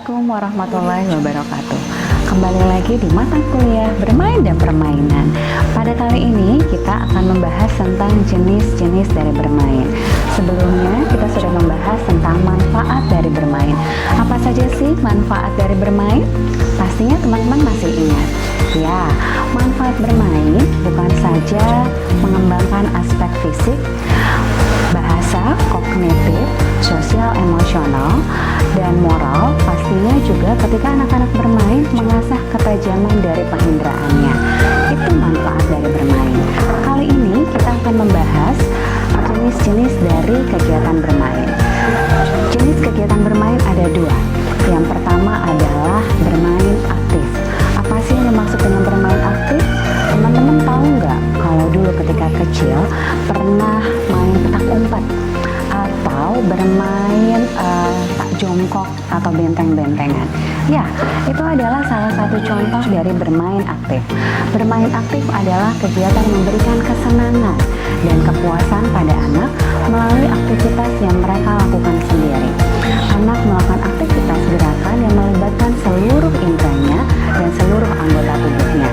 Assalamualaikum warahmatullahi wabarakatuh. Kembali lagi di mata kuliah bermain dan permainan. Pada kali ini kita akan membahas tentang jenis-jenis dari bermain. Sebelumnya kita sudah membahas tentang manfaat dari bermain. Apa saja sih manfaat dari bermain? Pastinya teman-teman masih ingat. Ya, manfaat bermain bukan saja mengembangkan aspek fisik, bahasa, kognitif, sosial, emosional, dan moral. Pastinya juga ketika anak-anak bermain mengasah ketajaman dari pengendaraannya. Itu manfaat dari bermain. Kali ini kita akan membahas jenis-jenis dari kegiatan bermain. Jenis kegiatan bermain ada dua. Yang pertama adalah bermain aktif. Apa sih yang dimaksud dengan bermain aktif? Teman-teman tahu nggak kalau dulu ketika kecil pernah main petak umpet atau bermain tak jongkok atau benteng-bentengan? Ya, itu adalah salah satu contoh dari bermain aktif. Bermain aktif adalah kegiatan yang memberikan kesenangan dan kepuasan pada anak melalui aktivitas yang mereka lakukan sendiri. Anak melakukan aktivitas gerakan yang melibatkan seluruh indranya dan seluruh anggota tubuhnya.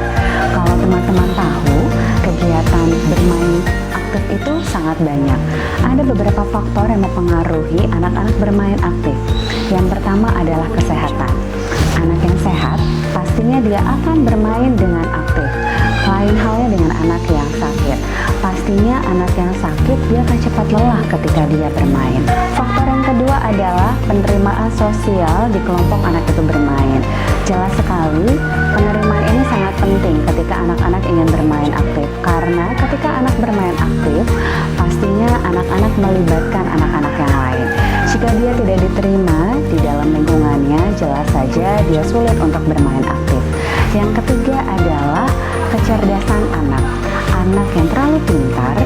Kalau teman-teman tahu, kegiatan bermain aktif itu sangat banyak. Ada beberapa faktor yang mempengaruhi anak-anak bermain aktif. Yang pertama adalah kesehatan. Anak yang sehat pastinya dia akan bermain dengan aktif. Lain halnya dengan anak yang sakit. Pastinya anak yang sakit dia akan cepat lelah ketika dia bermain. Faktor yang kedua adalah penerimaan sosial di kelompok anak itu bermain. Jelas sekali, penerimaan ini sangat penting ketika anak-anak ingin bermain aktif. Karena ketika anak bermain aktif, pastinya anak-anak melibatkan anak-anak yang lain. Jika dia tidak diterima di dalam lingkungannya, jelas saja dia sulit untuk bermain aktif. Yang ketiga adalah kecerdasan anak. Anak yang terlalu pintar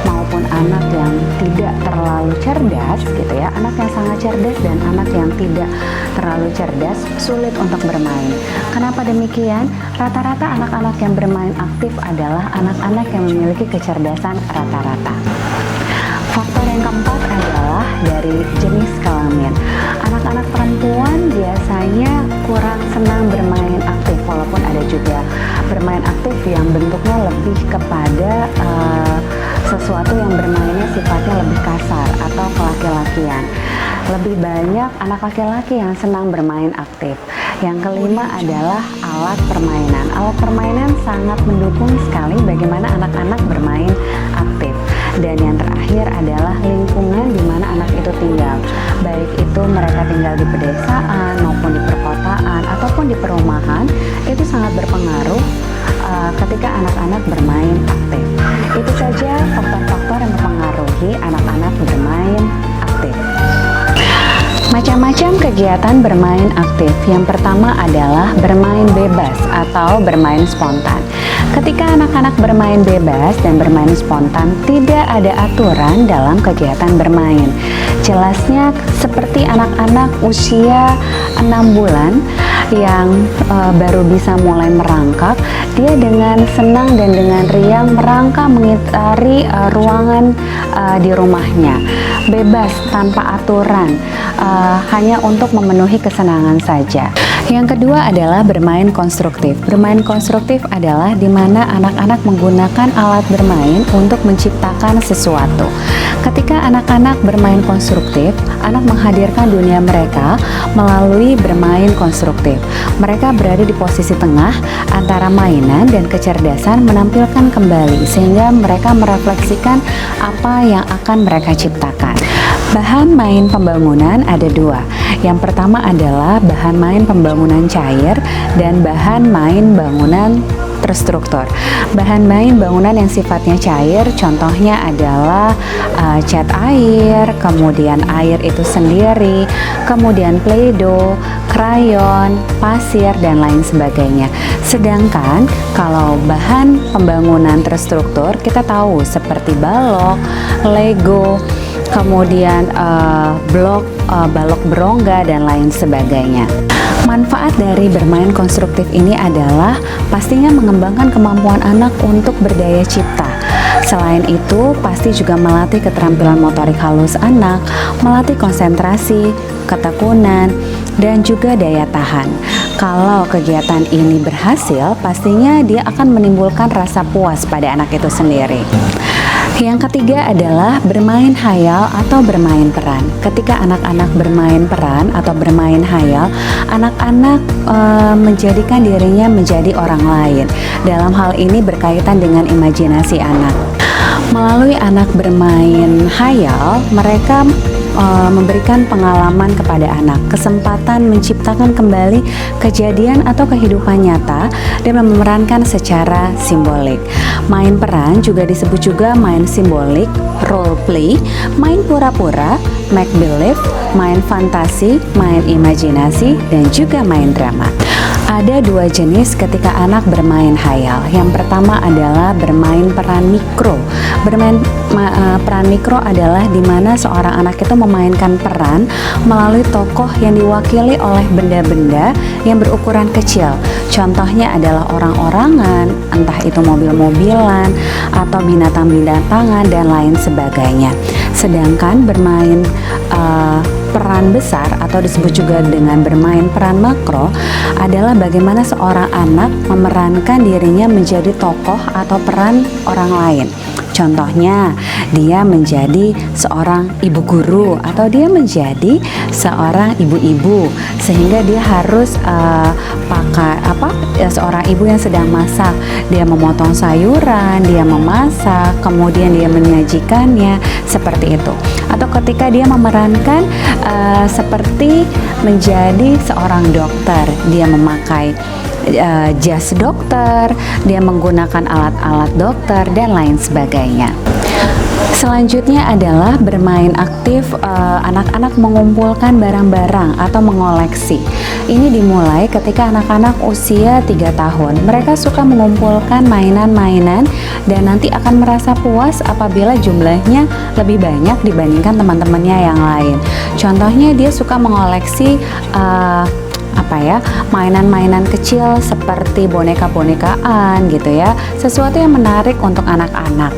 maupun anak yang tidak terlalu cerdas gitu ya. Anak yang sangat cerdas dan anak yang tidak terlalu cerdas sulit untuk bermain. Kenapa demikian? Rata-rata anak-anak yang bermain aktif adalah anak-anak yang memiliki kecerdasan rata-rata. Faktor yang keempat adalah dari jenis kelamin. Anak-anak perempuan biasanya kurang senang bermain aktif, walaupun ada juga bermain aktif yang bentuknya lebih kepada sesuatu yang bermainnya sifatnya lebih kasar atau kelaki-lakian. Lebih banyak anak laki-laki yang senang bermain aktif. Yang kelima adalah alat permainan. Alat permainan sangat mendukung sekali bagaimana anak-anak bermain aktif. Dan yang terakhir adalah lingkungan di mana anak itu tinggal. Baik itu mereka tinggal di pedesaan maupun di perkotaan ataupun di perumahan, itu sangat berpengaruh ketika anak-anak bermain aktif. Itu saja faktor-faktor yang mempengaruhi anak-anak bermain aktif. Macam-macam kegiatan bermain aktif. Yang pertama adalah bermain bebas atau bermain spontan. Ketika anak-anak bermain bebas dan bermain spontan, tidak ada aturan dalam kegiatan bermain. Jelasnya seperti anak-anak usia 6 bulan yang baru bisa mulai merangkak, dia dengan senang dan dengan riang merangkak mengitari ruangan di rumahnya, bebas tanpa aturan, hanya untuk memenuhi kesenangan saja. Yang kedua adalah bermain konstruktif. Bermain konstruktif adalah di mana anak-anak menggunakan alat bermain untuk menciptakan sesuatu. Ketika anak-anak bermain konstruktif, anak menghadirkan dunia mereka melalui bermain konstruktif. Mereka berada di posisi tengah antara mainan dan kecerdasan menampilkan kembali sehingga mereka merefleksikan apa yang akan mereka ciptakan. Bahan main pembangunan ada dua. Yang pertama adalah bahan main pembangunan cair dan bahan main bangunan terstruktur. Bahan main bangunan yang sifatnya cair contohnya adalah cat air, kemudian air itu sendiri, kemudian play-doh, krayon, pasir, dan lain sebagainya. Sedangkan kalau bahan pembangunan terstruktur kita tahu seperti balok, Lego, kemudian balok berongga dan lain sebagainya. Manfaat dari bermain konstruktif ini adalah pastinya mengembangkan kemampuan anak untuk berdaya cipta. Selain itu, pasti juga melatih keterampilan motorik halus anak, melatih konsentrasi, ketekunan, dan juga daya tahan. Kalau kegiatan ini berhasil, pastinya dia akan menimbulkan rasa puas pada anak itu sendiri. Yang ketiga adalah bermain hayal atau bermain peran. Ketika anak-anak bermain peran atau bermain hayal, anak-anak menjadikan dirinya menjadi orang lain. Dalam hal ini berkaitan dengan imajinasi anak. Melalui anak bermain hayal, mereka memberikan pengalaman kepada anak, kesempatan menciptakan kembali kejadian atau kehidupan nyata dan memerankan secara simbolik. Main peran juga disebut juga main simbolik, role play, main pura-pura, make believe, main fantasi, main imajinasi, dan juga main drama. Ada dua jenis ketika anak bermain hayal. Yang pertama adalah bermain peran mikro. Bermain peran mikro adalah di mana seorang anak itu memainkan peran melalui tokoh yang diwakili oleh benda-benda yang berukuran kecil. Contohnya adalah orang-orangan, entah itu mobil-mobilan atau binatang-binatangan dan lain sebagainya. Sedangkan bermain peran besar atau disebut juga dengan bermain peran makro adalah bagaimana seorang anak memerankan dirinya menjadi tokoh atau peran orang lain. Contohnya, dia menjadi seorang ibu guru atau dia menjadi seorang ibu-ibu, sehingga dia harus seorang ibu yang sedang masak. Dia memotong sayuran, dia memasak, kemudian dia menyajikannya, seperti itu. Atau ketika dia memerankan seperti menjadi seorang dokter, dia memakai jas dokter, dia menggunakan alat-alat dokter dan lain sebagainya. Selanjutnya adalah bermain aktif. Anak-anak mengumpulkan barang-barang atau mengoleksi. Ini dimulai ketika anak-anak usia 3 tahun. Mereka suka mengumpulkan mainan-mainan dan nanti akan merasa puas apabila jumlahnya lebih banyak dibandingkan teman-temannya yang lain. Contohnya dia suka mengoleksi mainan-mainan kecil seperti boneka-bonekaan gitu ya, sesuatu yang menarik untuk anak-anak.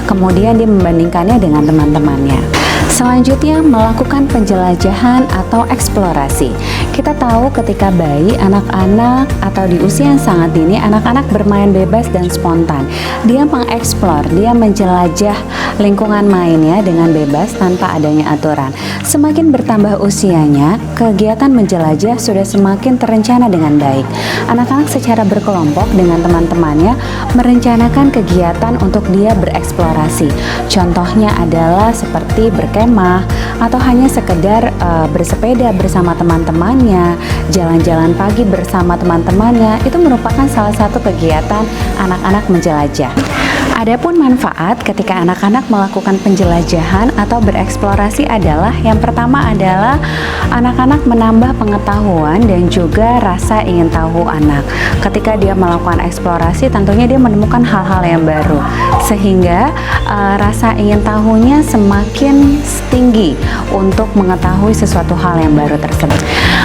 Kemudian dia membandingkannya dengan teman-temannya. Selanjutnya, melakukan penjelajahan atau eksplorasi. Kita tahu ketika bayi, anak-anak atau di usia yang sangat dini, anak-anak bermain bebas dan spontan. Dia mengeksplor, dia menjelajah lingkungan mainnya dengan bebas tanpa adanya aturan. Semakin bertambah usianya, kegiatan menjelajah sudah semakin terencana dengan baik. Anak-anak secara berkelompok dengan teman-temannya merencanakan kegiatan untuk dia bereksplorasi. Contohnya adalah seperti berkemah atau hanya sekedar bersepeda bersama teman-temannya, jalan-jalan pagi bersama teman-temannya. Itu merupakan salah satu kegiatan anak-anak menjelajah. Adapun manfaat ketika anak-anak melakukan penjelajahan atau bereksplorasi adalah yang pertama adalah anak-anak menambah pengetahuan dan juga rasa ingin tahu anak. Ketika dia melakukan eksplorasi, tentunya dia menemukan hal-hal yang baru, sehingga rasa ingin tahunya semakin tinggi untuk mengetahui sesuatu hal yang baru tersebut.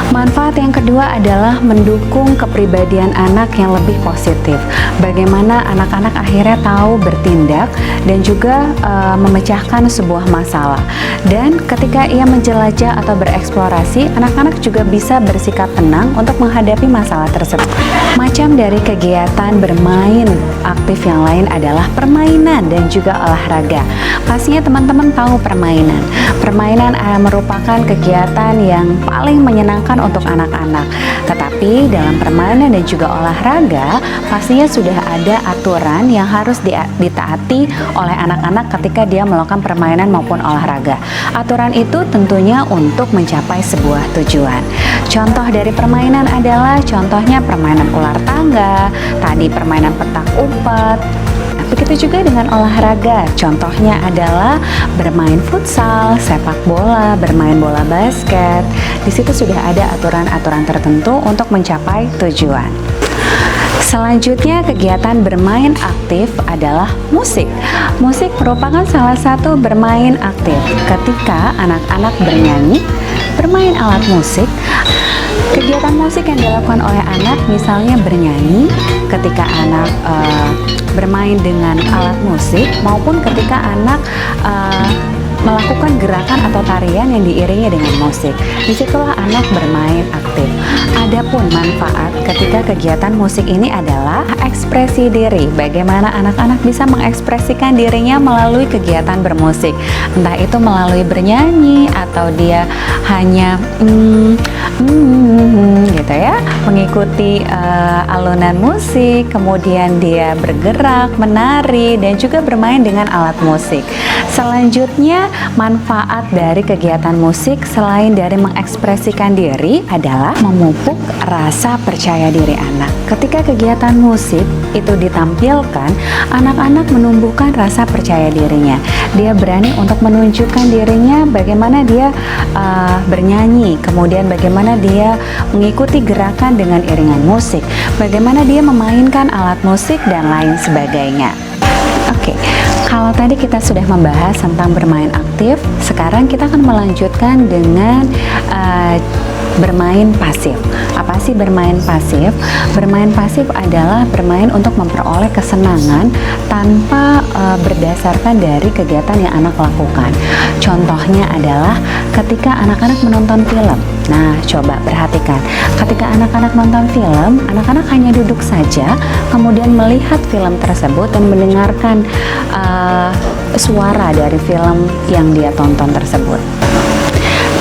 Manfaat yang kedua adalah mendukung kepribadian anak yang lebih positif. Bagaimana anak-anak akhirnya tahu bertindak dan juga memecahkan sebuah masalah. Dan ketika ia menjelajah atau bereksplorasi, anak-anak juga bisa bersikap tenang untuk menghadapi masalah tersebut. Macam dari kegiatan bermain aktif yang lain adalah permainan dan juga olahraga. Pastinya teman-teman tahu permainan. Permainan merupakan kegiatan yang paling menyenangkan untuk anak-anak. Tetapi dalam permainan dan juga olahraga, pastinya sudah ada aturan yang harus ditaati oleh anak-anak ketika dia melakukan permainan maupun olahraga. Aturan itu tentunya untuk mencapai sebuah tujuan. Contoh dari permainan adalah contohnya permainan ular tangga, tadi permainan petak umpet. Begitu juga dengan olahraga, contohnya adalah bermain futsal, sepak bola, bermain bola basket. Di situ sudah ada aturan-aturan tertentu untuk mencapai tujuan. Selanjutnya, kegiatan bermain aktif adalah musik. Musik merupakan salah satu bermain aktif. Ketika anak-anak bernyanyi, bermain alat musik, kegiatan musik yang dilakukan oleh anak misalnya bernyanyi, ketika anak bermain dengan alat musik maupun ketika anak melakukan gerakan atau tarian yang diiringi dengan musik. Disitulah anak bermain aktif. Adapun manfaat ketika kegiatan musik ini adalah ekspresi diri. Bagaimana anak-anak bisa mengekspresikan dirinya melalui kegiatan bermusik. Entah itu melalui bernyanyi atau dia hanya gitu ya, mengikuti alunan musik, kemudian dia bergerak, menari, dan juga bermain dengan alat musik. Selanjutnya, manfaat dari kegiatan musik selain dari mengekspresikan diri adalah memupuk rasa percaya diri anak. Ketika kegiatan musik itu ditampilkan, anak-anak menumbuhkan rasa percaya dirinya. Dia berani untuk menunjukkan dirinya bagaimana dia bernyanyi, kemudian bagaimana dia mengikuti gerakan dengan iringan musik, bagaimana dia memainkan alat musik dan lain sebagainya. Oke, kalau tadi kita sudah membahas tentang bermain aktif, sekarang kita akan melanjutkan dengan bermain pasif. Apa sih bermain pasif? Bermain pasif adalah bermain untuk memperoleh kesenangan tanpa berdasarkan dari kegiatan yang anak lakukan. Contohnya adalah ketika anak-anak menonton film. Nah, coba perhatikan. Ketika anak-anak nonton film, anak-anak hanya duduk saja, kemudian melihat film tersebut dan mendengarkan suara dari film yang dia tonton tersebut.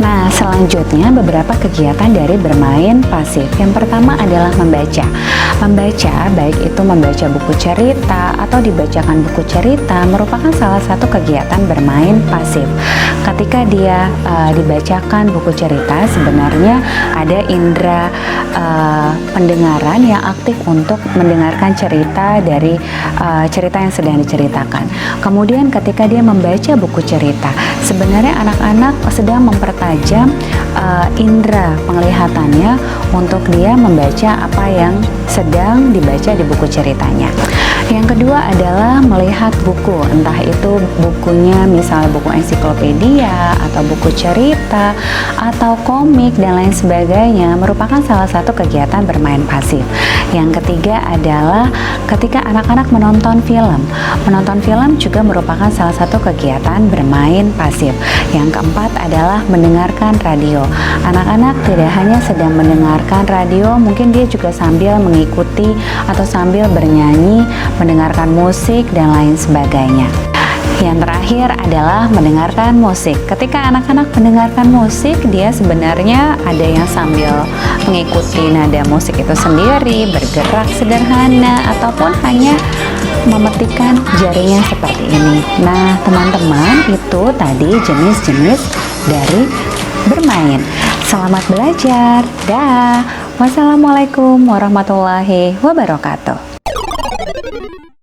Nah, selanjutnya beberapa kegiatan dari bermain pasif. Yang pertama adalah membaca. Membaca, baik itu membaca buku cerita atau dibacakan buku cerita, merupakan salah satu kegiatan bermain pasif. Ketika dia dibacakan buku cerita, sebenarnya ada indera pendengaran yang aktif untuk mendengarkan cerita dari cerita yang sedang diceritakan. Kemudian ketika dia membaca buku cerita, sebenarnya anak-anak sedang mempertajam indera penglihatannya untuk dia membaca apa yang sedang dibaca di buku ceritanya. Yang kedua adalah melihat buku, entah itu bukunya misalnya buku ensiklopedia atau buku cerita atau komik dan lain sebagainya, merupakan salah satu kegiatan bermain pasif. Yang ketiga adalah ketika anak-anak menonton film. Menonton film juga merupakan salah satu kegiatan bermain pasif. Yang keempat adalah mendengarkan radio. Anak-anak tidak hanya sedang mendengarkan radio, mungkin dia juga sambil mengikuti atau sambil bernyanyi, mendengarkan musik dan lain sebagainya. Yang terakhir adalah mendengarkan musik. Ketika anak-anak mendengarkan musik, dia sebenarnya ada yang sambil mengikuti nada musik itu sendiri, bergerak sederhana, ataupun hanya memetikan jarinya seperti ini. Nah, teman-teman, itu tadi jenis-jenis dari bermain. Selamat belajar. Dah. Wassalamualaikum warahmatullahi wabarakatuh.